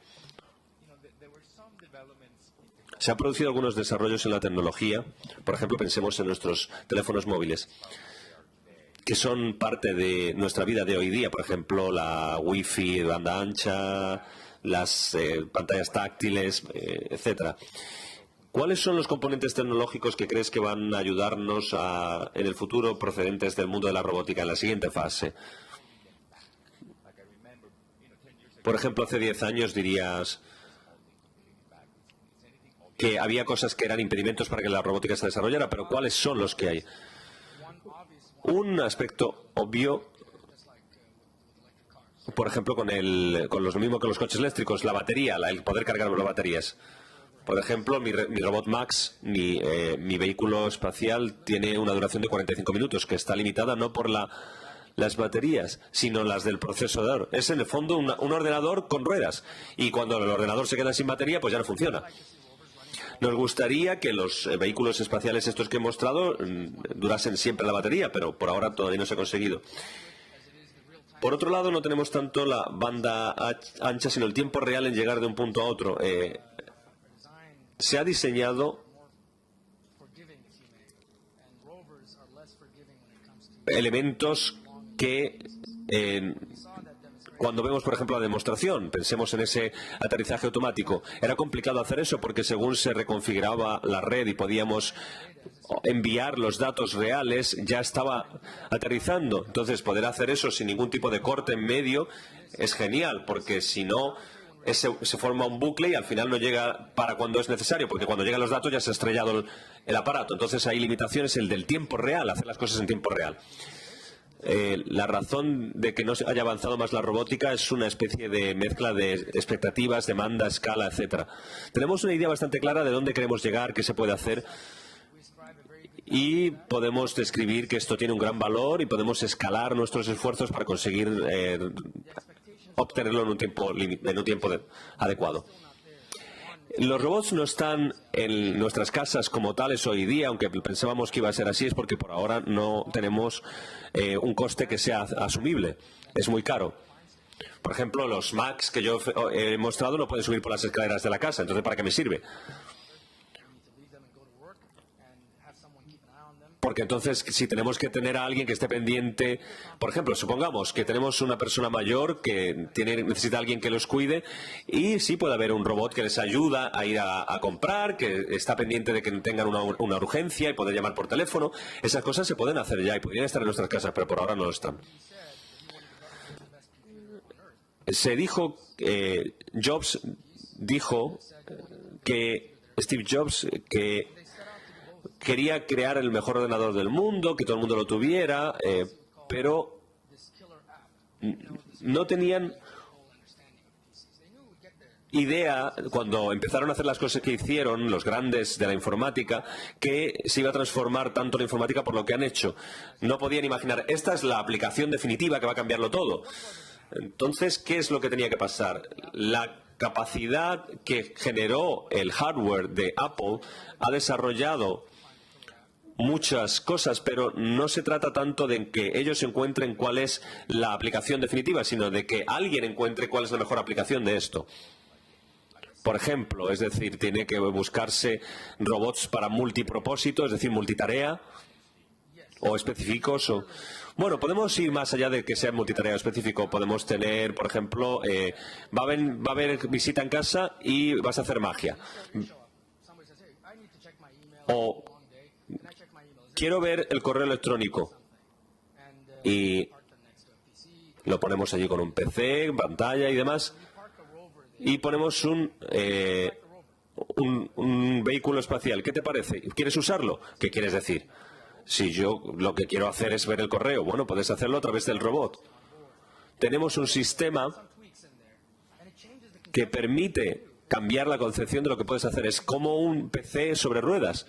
Se han producido algunos desarrollos en la tecnología, por ejemplo, pensemos en nuestros teléfonos móviles, que son parte de nuestra vida de hoy día, por ejemplo, la Wi-Fi de banda ancha, las pantallas táctiles, etcétera. ¿Cuáles son los componentes tecnológicos que crees que van a ayudarnos en el futuro procedentes del mundo de la robótica en la siguiente fase? Por ejemplo, hace 10 años dirías que había cosas que eran impedimentos para que la robótica se desarrollara, pero ¿cuáles son los que hay? Un aspecto obvio, por ejemplo, con lo mismo que los coches eléctricos, la batería, el poder cargar las baterías. Por ejemplo, mi robot Max, mi vehículo espacial, tiene una duración de 45 minutos, que está limitada no por las baterías, sino las del procesador. Es en el fondo un ordenador con ruedas, y cuando el ordenador se queda sin batería, pues ya no funciona. Nos gustaría que los vehículos espaciales estos que he mostrado durasen siempre la batería, pero por ahora todavía no se ha conseguido. Por otro lado, no tenemos tanto la banda ancha, sino el tiempo real en llegar de un punto a otro. Se ha diseñado elementos que cuando vemos, por ejemplo, la demostración, pensemos en ese aterrizaje automático, era complicado hacer eso porque según se reconfiguraba la red y podíamos enviar los datos reales, ya estaba aterrizando. Entonces, poder hacer eso sin ningún tipo de corte en medio es genial, porque si no, se forma un bucle y al final no llega para cuando es necesario, porque cuando llegan los datos ya se ha estrellado el aparato. Entonces hay limitaciones, el del tiempo real, hacer las cosas en tiempo real. La razón de que no se haya avanzado más la robótica es una especie de mezcla de expectativas, demanda, escala, etcétera. Tenemos una idea bastante clara de dónde queremos llegar, qué se puede hacer, y podemos describir que esto tiene un gran valor y podemos escalar nuestros esfuerzos para conseguir obtenerlo en un tiempo adecuado. Los robots no están en nuestras casas como tales hoy día, aunque pensábamos que iba a ser así, es porque por ahora no tenemos un coste que sea asumible. Es muy caro. Por ejemplo, los Macs que yo he mostrado no pueden subir por las escaleras de la casa, entonces ¿para qué me sirve? Porque entonces, si tenemos que tener a alguien que esté pendiente, por ejemplo, supongamos que tenemos una persona mayor que necesita a alguien que los cuide, y sí puede haber un robot que les ayuda a ir a comprar, que está pendiente de que tengan una urgencia y poder llamar por teléfono. Esas cosas se pueden hacer ya y podrían estar en nuestras casas, pero por ahora no lo están. Se dijo, Jobs dijo que Steve Jobs quería crear el mejor ordenador del mundo, que todo el mundo lo tuviera, pero no tenían idea, cuando empezaron a hacer las cosas que hicieron, los grandes de la informática, que se iba a transformar tanto la informática por lo que han hecho. No podían imaginar, esta es la aplicación definitiva que va a cambiarlo todo. Entonces, ¿qué es lo que tenía que pasar? La capacidad que generó el hardware de Apple ha desarrollado muchas cosas, pero no se trata tanto de que ellos encuentren cuál es la aplicación definitiva, sino de que alguien encuentre cuál es la mejor aplicación de esto. Por ejemplo, es decir, tiene que buscarse robots para multipropósito, es decir, multitarea. o específicos. Bueno, podemos ir más allá de que sea multitarea específico. Podemos tener, por ejemplo, va a haber visita en casa y vas a hacer magia. O quiero ver el correo electrónico y lo ponemos allí con un PC, pantalla y demás, y ponemos un vehículo espacial. ¿Qué te parece? ¿Quieres usarlo? ¿Qué quieres decir? Si yo lo que quiero hacer es ver el correo, bueno, puedes hacerlo a través del robot. Tenemos un sistema que permite cambiar la concepción de lo que puedes hacer. Es como un PC sobre ruedas.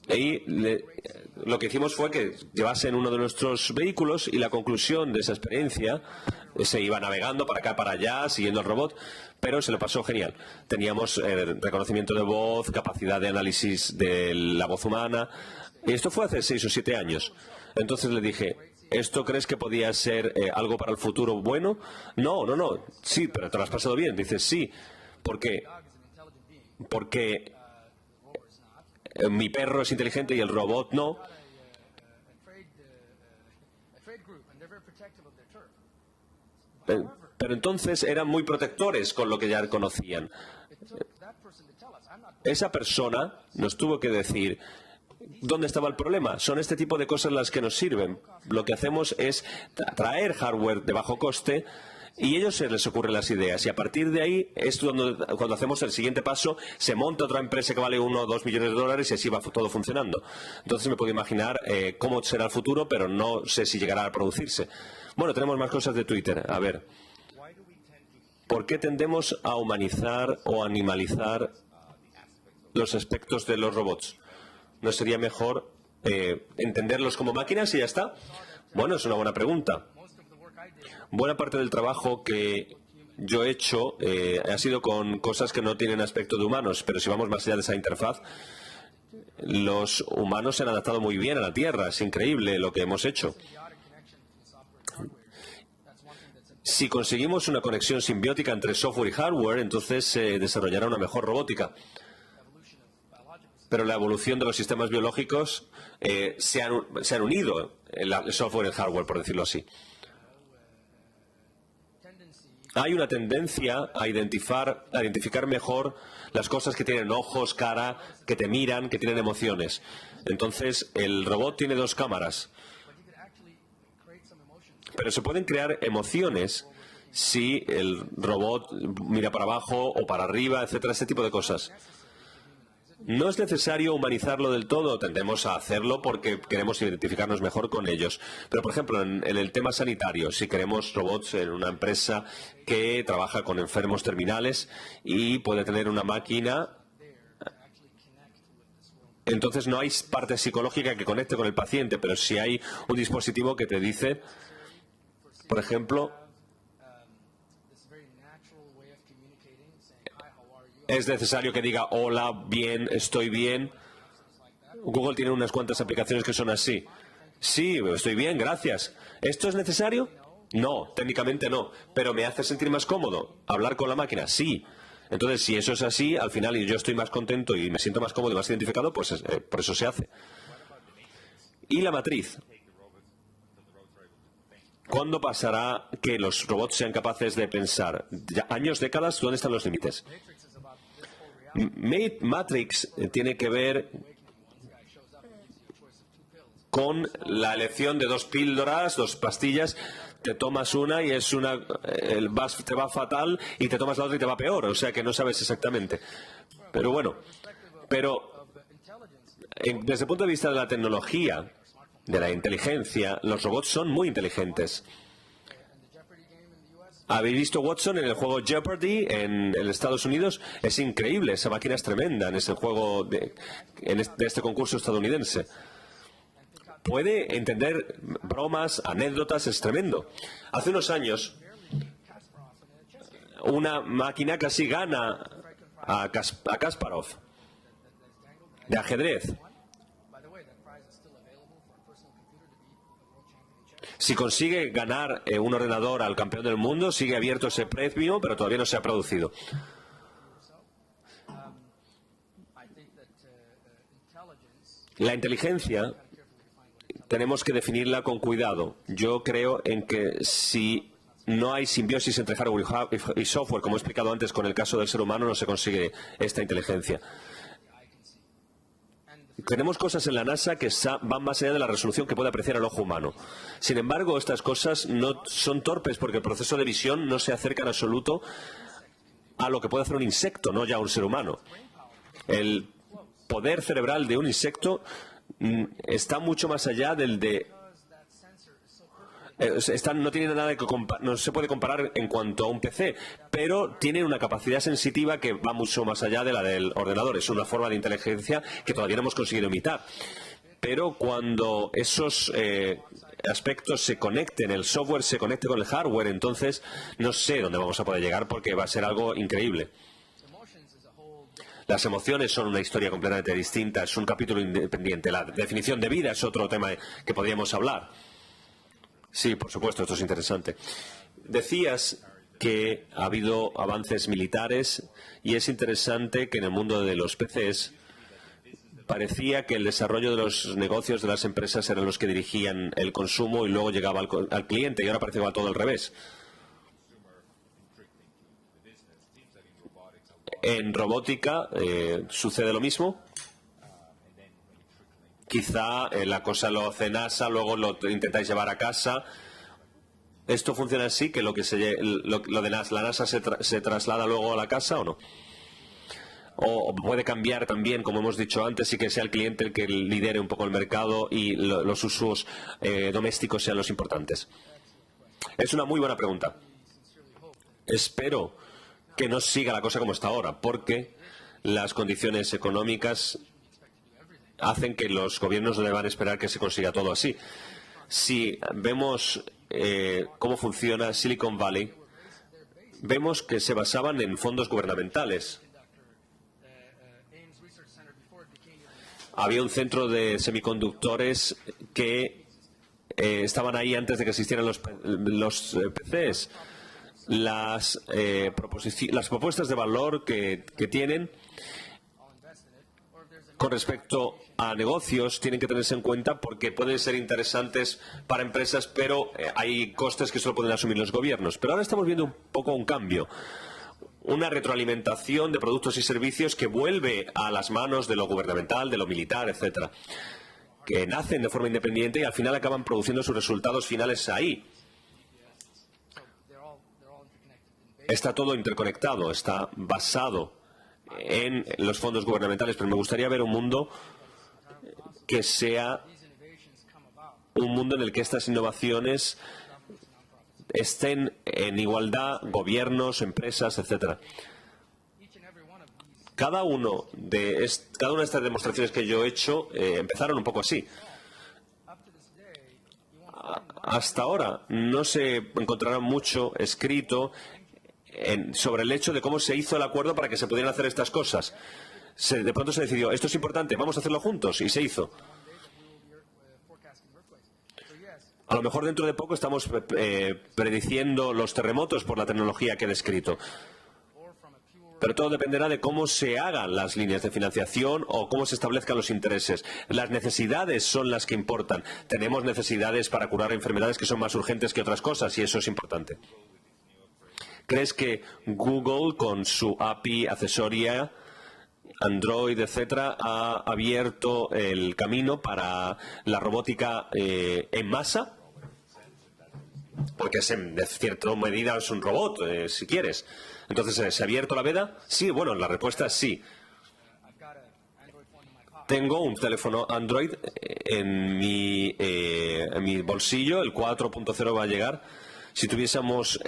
Y lo que hicimos fue que llevasen uno de nuestros vehículos y la conclusión de esa experiencia se iba navegando para acá, para allá, siguiendo el robot, pero se lo pasó genial. Teníamos reconocimiento de voz, capacidad de análisis de la voz humana, y esto fue hace 6 o 7 años. Entonces le dije, ¿esto crees que podía ser algo para el futuro bueno? No. Sí, pero ¿te lo has pasado bien? Dices, sí. ¿Por qué? Porque mi perro es inteligente y el robot no. Pero entonces eran muy protectores con lo que ya conocían. Esa persona nos tuvo que decir dónde estaba el problema. Son este tipo de cosas las que nos sirven. Lo que hacemos es traer hardware de bajo coste y a ellos se les ocurren las ideas. Y a partir de ahí es cuando hacemos el siguiente paso, se monta otra empresa que vale 1 o 2 millones de dólares y así va todo funcionando. Entonces me puedo imaginar cómo será el futuro, pero no sé si llegará a producirse. Bueno, tenemos más cosas de Twitter. A ver, ¿por qué tendemos a humanizar o animalizar los aspectos de los robots? ¿No sería mejor entenderlos como máquinas y ya está? Bueno, es una buena pregunta. Buena parte del trabajo que yo he hecho ha sido con cosas que no tienen aspecto de humanos, pero si vamos más allá de esa interfaz, los humanos se han adaptado muy bien a la Tierra. Es increíble lo que hemos hecho. Si conseguimos una conexión simbiótica entre software y hardware, entonces se desarrollará una mejor robótica. Pero la evolución de los sistemas biológicos se han unido, el software y el hardware, por decirlo así. Hay una tendencia a identificar mejor las cosas que tienen ojos, cara, que te miran, que tienen emociones. Entonces, el robot tiene 2 cámaras. Pero se pueden crear emociones si el robot mira para abajo o para arriba, etcétera, ese tipo de cosas. No es necesario humanizarlo del todo, tendemos a hacerlo porque queremos identificarnos mejor con ellos. Pero, por ejemplo, en el tema sanitario, si queremos robots en una empresa que trabaja con enfermos terminales y puede tener una máquina, entonces no hay parte psicológica que conecte con el paciente, pero sí hay un dispositivo que te dice, por ejemplo, es necesario que diga hola, bien, estoy bien. Google tiene unas cuantas aplicaciones que son así. Sí, estoy bien, gracias. ¿Esto es necesario? No, técnicamente no. Pero ¿me hace sentir más cómodo? ¿Hablar con la máquina? Sí. Entonces, si eso es así, al final y yo estoy más contento y me siento más cómodo y más identificado, pues por eso se hace. Y la matriz. ¿Cuándo pasará que los robots sean capaces de pensar? ¿Años, décadas? ¿Dónde están los límites? Matrix tiene que ver con la elección de 2 píldoras, 2 pastillas. Te tomas una y te va fatal y te tomas la otra y te va peor. O sea que no sabes exactamente. Pero bueno, desde el punto de vista de la tecnología, de la inteligencia, los robots son muy inteligentes. ¿Habéis visto Watson en el juego Jeopardy en Estados Unidos? Es increíble, esa máquina es tremenda en ese juego de este concurso estadounidense. Puede entender bromas, anécdotas, es tremendo. Hace unos años, una máquina casi gana a Kasparov de ajedrez. Si consigue ganar un ordenador al campeón del mundo, sigue abierto ese premio, pero todavía no se ha producido. La inteligencia tenemos que definirla con cuidado. Yo creo en que si no hay simbiosis entre hardware y software, como he explicado antes con el caso del ser humano, no se consigue esta inteligencia. Tenemos cosas en la NASA que van más allá de la resolución que puede apreciar el ojo humano. Sin embargo, estas cosas no son torpes porque el proceso de visión no se acerca en absoluto a lo que puede hacer un insecto, no ya un ser humano. El poder cerebral de un insecto está mucho más allá del de... no tiene nada no se puede comparar en cuanto a un PC, pero tiene una capacidad sensitiva que va mucho más allá de la del ordenador. Es una forma de inteligencia que todavía no hemos conseguido imitar. Pero cuando esos aspectos se conecten, el software se conecte con el hardware, entonces no sé dónde vamos a poder llegar porque va a ser algo increíble. Las emociones son una historia completamente distinta, es un capítulo independiente. La definición de vida es otro tema que podríamos hablar. Sí, por supuesto, esto es interesante. Decías que ha habido avances militares y es interesante que en el mundo de los PCs parecía que el desarrollo de los negocios de las empresas eran los que dirigían el consumo y luego llegaba al cliente, y ahora parece que va todo al revés. En robótica sucede lo mismo. Quizá la cosa lo hace NASA, luego lo intentáis llevar a casa. ¿Esto funciona así, que lo de la NASA se traslada luego a la casa o no? O puede cambiar también, como hemos dicho antes, y que sea el cliente el que lidere un poco el mercado y los usos domésticos sean los importantes. Es una muy buena pregunta. Espero que no siga la cosa como está ahora, porque las condiciones económicas hacen que los gobiernos no deban esperar que se consiga todo así. Si vemos cómo funciona Silicon Valley, vemos que se basaban en fondos gubernamentales. Había un centro de semiconductores que estaban ahí antes de que existieran los PCs. Las propuestas de valor que tienen con respecto a negocios tienen que tenerse en cuenta porque pueden ser interesantes para empresas, pero hay costes que solo pueden asumir los gobiernos. Pero ahora estamos viendo un poco un cambio, una retroalimentación de productos y servicios que vuelve a las manos de lo gubernamental, de lo militar, etcétera, que nacen de forma independiente y al final acaban produciendo sus resultados finales ahí. Está todo interconectado, está basado en los fondos gubernamentales, pero me gustaría ver un mundo que sea un mundo en el que estas innovaciones estén en igualdad, gobiernos, empresas, etcétera. Cada una de estas demostraciones que yo he hecho empezaron un poco así. Hasta ahora no se encontrará mucho escrito sobre el hecho de cómo se hizo el acuerdo para que se pudieran hacer estas cosas. De pronto se decidió, esto es importante, vamos a hacerlo juntos, y se hizo. A lo mejor dentro de poco estamos prediciendo los terremotos por la tecnología que he descrito. Pero todo dependerá de cómo se hagan las líneas de financiación o cómo se establezcan los intereses. Las necesidades son las que importan. Tenemos necesidades para curar enfermedades que son más urgentes que otras cosas, y eso es importante. ¿Crees que Google, con su API accesoria, Android, etcétera, ha abierto el camino para la robótica en masa? Porque de cierta medida es un robot, si quieres. Entonces, ¿se ha abierto la veda? Sí, bueno, la respuesta es sí. Tengo un teléfono Android en mi bolsillo, el 4.0 va a llegar. Si hubiésemos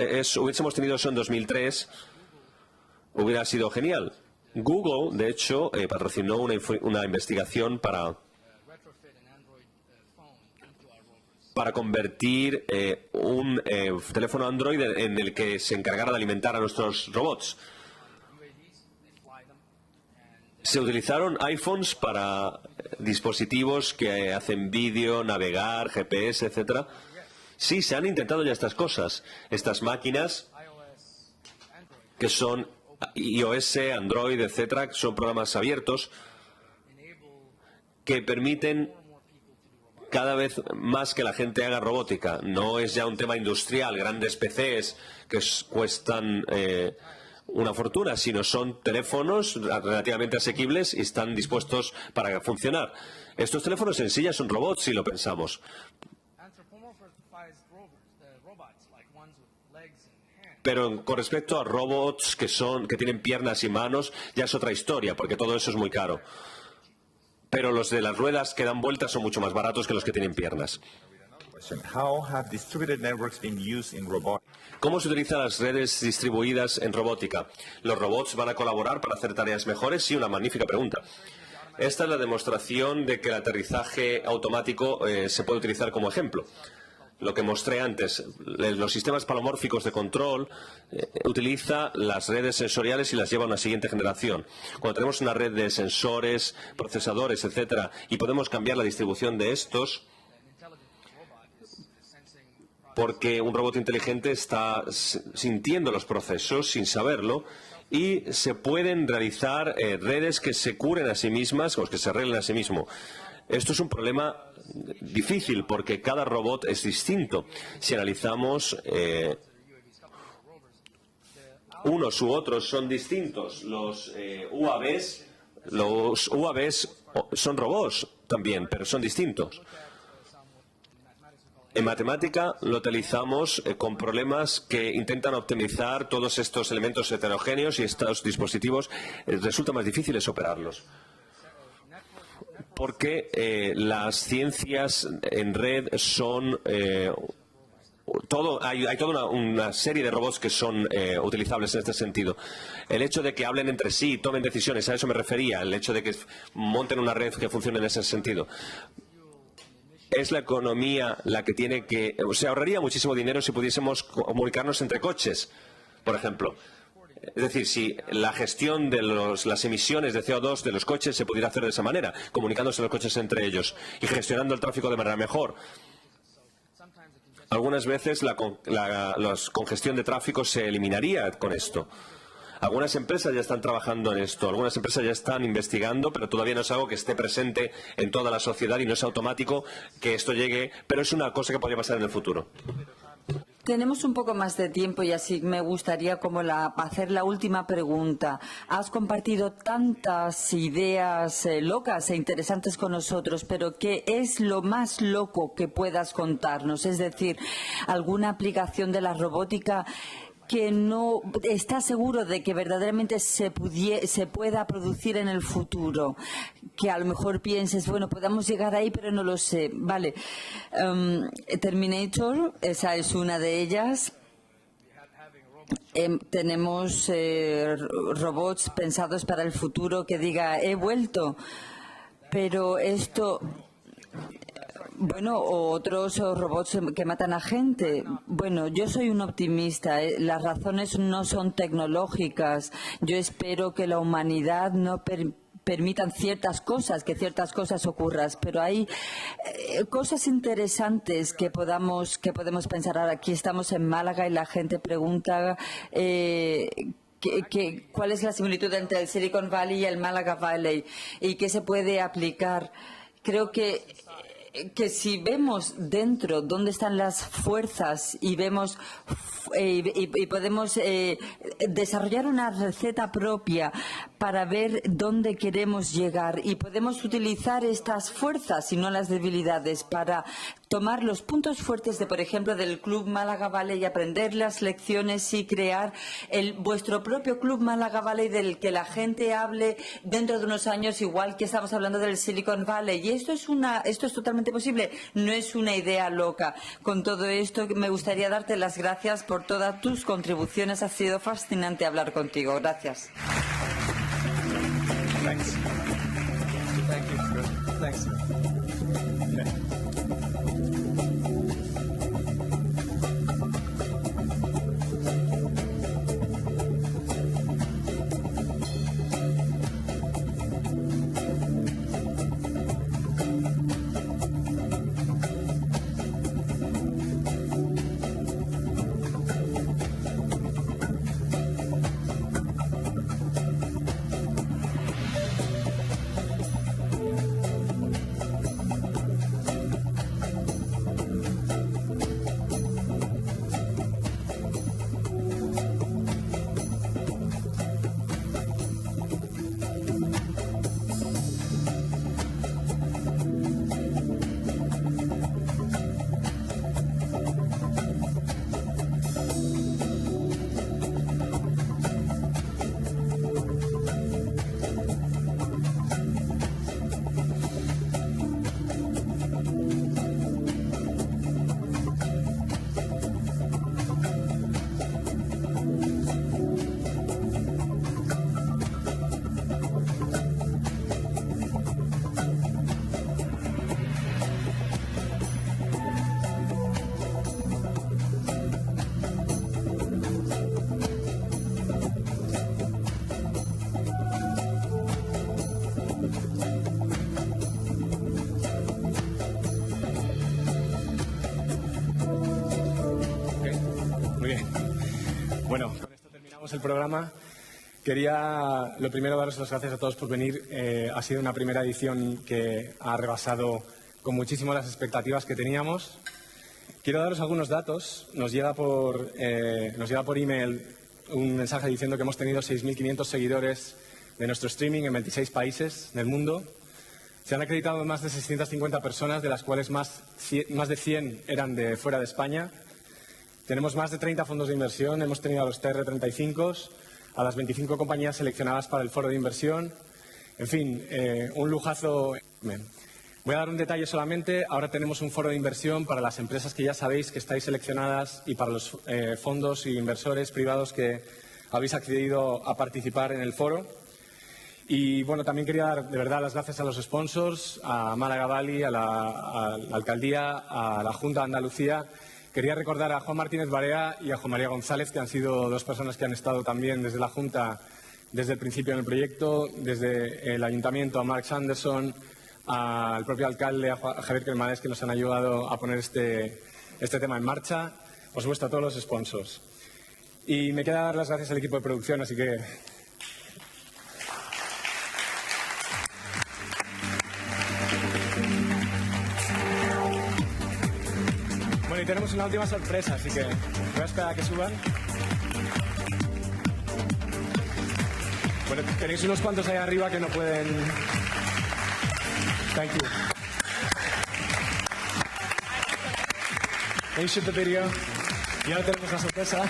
tenido eso en 2003, hubiera sido genial. Google, de hecho, patrocinó una investigación para convertir un teléfono Android en el que se encargara de alimentar a nuestros robots. Se utilizaron iPhones para dispositivos que hacen vídeo, navegar, GPS, etcétera. Sí, se han intentado ya estas cosas. Estas máquinas que son iOS, Android, etcétera, son programas abiertos que permiten cada vez más que la gente haga robótica. No es ya un tema industrial, grandes PCs que cuestan una fortuna, sino son teléfonos relativamente asequibles y están dispuestos para funcionar. Estos teléfonos en sí ya son robots, si lo pensamos. Pero con respecto a robots que tienen piernas y manos, ya es otra historia, porque todo eso es muy caro. Pero los de las ruedas que dan vueltas son mucho más baratos que los que tienen piernas. ¿Cómo se utilizan las redes distribuidas en robótica? ¿Los robots van a colaborar para hacer tareas mejores? Sí, una magnífica pregunta. Esta es la demostración de que el aterrizaje automático se puede utilizar como ejemplo. Lo que mostré antes, los sistemas palomórficos de control utiliza las redes sensoriales y las lleva a una siguiente generación. Cuando tenemos una red de sensores, procesadores, etcétera, y podemos cambiar la distribución de estos, porque un robot inteligente está sintiendo los procesos sin saberlo, y se pueden realizar redes que se curen a sí mismas o que se arreglen a sí mismo. Esto es un problema difícil porque cada robot es distinto. Si analizamos unos u otros son distintos. Los UAVs son robots también, pero son distintos. En matemática lo utilizamos con problemas que intentan optimizar todos estos elementos heterogéneos y estos dispositivos resulta más difíciles operarlos. Porque las ciencias en red son hay toda una serie de robots que son utilizables en este sentido. El hecho de que hablen entre sí, tomen decisiones, a eso me refería, el hecho de que monten una red que funcione en ese sentido. Es la economía la que tiene que... Se ahorraría muchísimo dinero si pudiésemos comunicarnos entre coches, por ejemplo. Es decir, si la gestión de las emisiones de CO2 de los coches se pudiera hacer de esa manera, comunicándose los coches entre ellos y gestionando el tráfico de manera mejor. Algunas veces la congestión de tráfico se eliminaría con esto. Algunas empresas ya están trabajando en esto, algunas empresas ya están investigando, pero todavía no es algo que esté presente en toda la sociedad y no es automático que esto llegue, pero es una cosa que podría pasar en el futuro. Tenemos un poco más de tiempo y así me gustaría hacer la última pregunta. Has compartido tantas ideas locas e interesantes con nosotros, pero ¿qué es lo más loco que puedas contarnos? Es decir, alguna aplicación de la robótica que no está seguro de que verdaderamente se pueda producir en el futuro, que a lo mejor pienses, bueno, podamos llegar ahí, pero no lo sé. Vale, Terminator, esa es una de ellas. Tenemos robots pensados para el futuro que diga, he vuelto, pero esto... Bueno, o otros robots que matan a gente. Bueno, yo soy un optimista. Las razones no son tecnológicas. Yo espero que la humanidad no permitan ciertas cosas, que ciertas cosas ocurran, pero hay cosas interesantes que podemos pensar. Ahora aquí estamos en Málaga y la gente pregunta cuál es la similitud entre el Silicon Valley y el Málaga Valley y qué se puede aplicar. Creo que si vemos dentro dónde están las fuerzas y vemos y podemos desarrollar una receta propia para ver dónde queremos llegar y podemos utilizar estas fuerzas y no las debilidades para tomar los puntos fuertes por ejemplo, del Club Málaga Valley y aprender las lecciones y crear vuestro propio Club Málaga Valley del que la gente hable dentro de unos años, igual que estamos hablando del Silicon Valley. Y esto es totalmente posible, no es una idea loca. Con todo esto, me gustaría darte las gracias por todas tus contribuciones. Ha sido fascinante hablar contigo. Gracias. Thanks. Thank you. Thanks. Bueno, con esto terminamos el programa. Quería, lo primero, daros las gracias a todos por venir. Ha sido una primera edición que ha rebasado con muchísimo las expectativas que teníamos. Quiero daros algunos datos. Nos llega por email un mensaje diciendo que hemos tenido 6.500 seguidores de nuestro streaming en 26 países del mundo. Se han acreditado más de 650 personas, de las cuales más de 100 eran de fuera de España. Tenemos más de 30 fondos de inversión. Hemos tenido a los TR35, a las 25 compañías seleccionadas para el foro de inversión. En fin, un lujazo. Voy a dar un detalle solamente. Ahora tenemos un foro de inversión para las empresas que ya sabéis que estáis seleccionadas y para los fondos e inversores privados que habéis accedido a participar en el foro. Y bueno, también quería dar de verdad las gracias a los sponsors, a Málaga Valley, a la Alcaldía, a la Junta de Andalucía. Quería recordar a Juan Martínez Barea y a Juan María González, que han sido dos personas que han estado también desde la Junta desde el principio en el proyecto, desde el Ayuntamiento, a Mark Sanderson, al propio alcalde, a Javier Cremades, que nos han ayudado a poner este tema en marcha. Por supuesto, a todos los sponsors. Y me queda dar las gracias al equipo de producción, así que... Bueno, y tenemos una última sorpresa, así que voy a esperar a que suban. Bueno, tenéis unos cuantos ahí arriba que no pueden... Thank you. Can you shoot the video? Y ahora tenemos la sorpresa.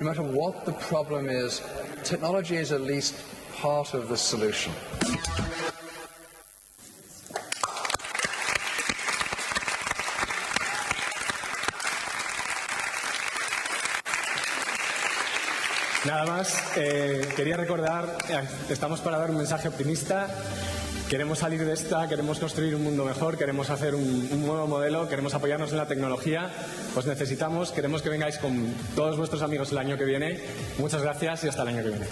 No matter what the problem is, technology is at least part of the solution. Nada más, quería recordar, estamos para dar un mensaje optimista. Queremos salir de esta, queremos construir un mundo mejor, queremos hacer un nuevo modelo, queremos apoyarnos en la tecnología. Os necesitamos, queremos que vengáis con todos vuestros amigos el año que viene. Muchas gracias y hasta el año que viene.